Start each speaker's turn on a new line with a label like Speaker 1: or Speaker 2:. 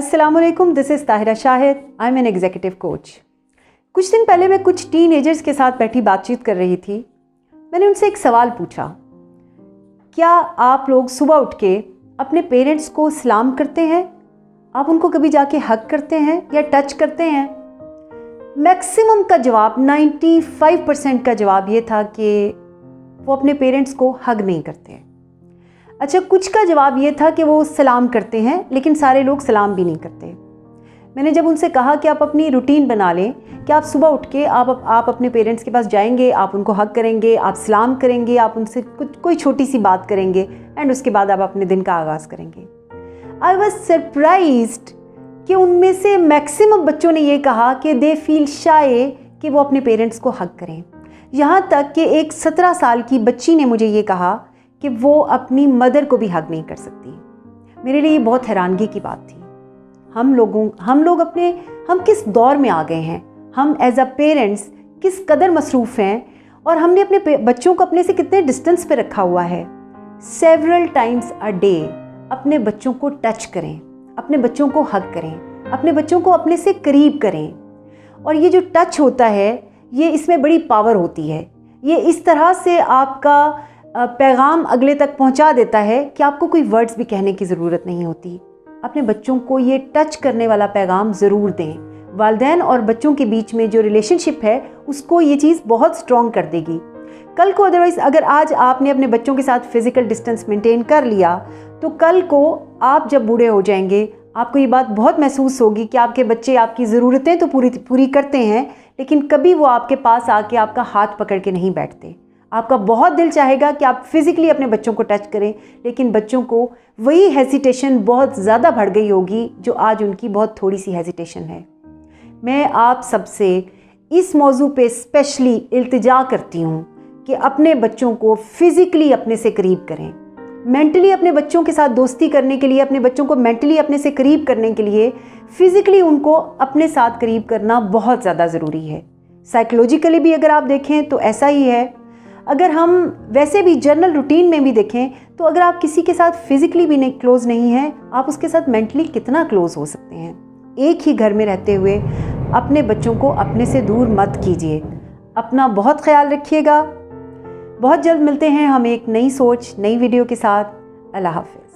Speaker 1: अस्सलाम वालेकुम, this is Tahira Shahid, I am an executive coach. कुछ दिन पहले मैं कुछ टीनेजर्स के साथ बैठी बातचीत कर रही थी। मैंने उनसे एक सवाल पूछा, क्या आप लोग सुबह उठ के अपने पेरेंट्स को सलाम करते हैं? आप उनको कभी जाके हग करते हैं या टच करते हैं? मैक्सिमम का जवाब 95% का जवाब ये था कि वो अपने पेरेंट्स को हग नहीं करते हैं। अच्छा, कुछ का जवाब ये था कि वो सलाम करते हैं, लेकिन सारे लोग सलाम भी नहीं करते। मैंने जब उनसे कहा कि आप अपनी रूटीन बना लें कि आप सुबह उठ के आप अपने पेरेंट्स के पास जाएंगे, आप उनको हग करेंगे, आप सलाम करेंगे, आप उनसे कोई छोटी सी बात करेंगे एंड उसके बाद आप अपने दिन का आगाज़ करेंगे। आई वॉज सरप्राइज्ड कि उनमें से मैक्सिमम बच्चों ने ये कहा कि दे फील शाय कि वो अपने पेरेंट्स को हग करें। यहाँ तक कि एक 17 साल की बच्ची ने मुझे ये कहा कि वो अपनी मदर को भी हग नहीं कर सकती। मेरे लिए ये बहुत हैरानगी की बात थी। हम किस दौर में आ गए हैं, हम एज अ पेरेंट्स किस कदर मसरूफ़ हैं और हमने अपने बच्चों को अपने से कितने डिस्टेंस पे रखा हुआ है। सेवरल टाइम्स अ डे अपने बच्चों को टच करें, अपने बच्चों को हग करें, अपने बच्चों को अपने से करीब करें। और ये जो टच होता है, ये इसमें बड़ी पावर होती है। ये इस तरह से आपका पैगाम अगले तक पहुंचा देता है कि आपको कोई वर्ड्स भी कहने की ज़रूरत नहीं होती। अपने बच्चों को ये टच करने वाला पैगाम ज़रूर दें। वालिदैन और बच्चों के बीच में जो रिलेशनशिप है उसको ये चीज़ बहुत स्ट्रॉन्ग कर देगी कल को। अदरवाइज़ अगर आज आपने अपने बच्चों के साथ फ़िज़िकल डिस्टेंस मेंटेन कर लिया तो कल को आप जब बूढ़े हो जाएंगे आपको ये बात बहुत महसूस होगी कि आपके बच्चे आपकी ज़रूरतें तो पूरी करते हैं, लेकिन कभी वो आपके पास आके आपका हाथ पकड़ के नहीं बैठते। आपका बहुत दिल चाहेगा कि आप फिज़िकली अपने बच्चों को टच करें, लेकिन बच्चों को वही हेजिटेशन बहुत ज़्यादा बढ़ गई होगी जो आज उनकी बहुत थोड़ी सी हेजिटेशन है। मैं आप सबसे इस मौजू पे स्पेशली इल्तिजा करती हूँ कि अपने बच्चों को फ़िज़िकली अपने से करीब करें। मेंटली अपने बच्चों के साथ दोस्ती करने के लिए, अपने बच्चों को मेंटली अपने से करीब करने के लिए फ़िज़िकली उनको अपने साथ करीब करना बहुत ज़्यादा ज़रूरी है। साइकोलॉजिकली भी अगर आप देखें तो ऐसा ही है। अगर हम वैसे भी जनरल रूटीन में भी देखें तो अगर आप किसी के साथ फिज़िकली भी क्लोज़ नहीं हैं, आप उसके साथ मेंटली कितना क्लोज़ हो सकते हैं। एक ही घर में रहते हुए अपने बच्चों को अपने से दूर मत कीजिए। अपना बहुत ख्याल रखिएगा। बहुत जल्द मिलते हैं हम एक नई सोच, नई वीडियो के साथ। अल्लाह हाफ़िज़।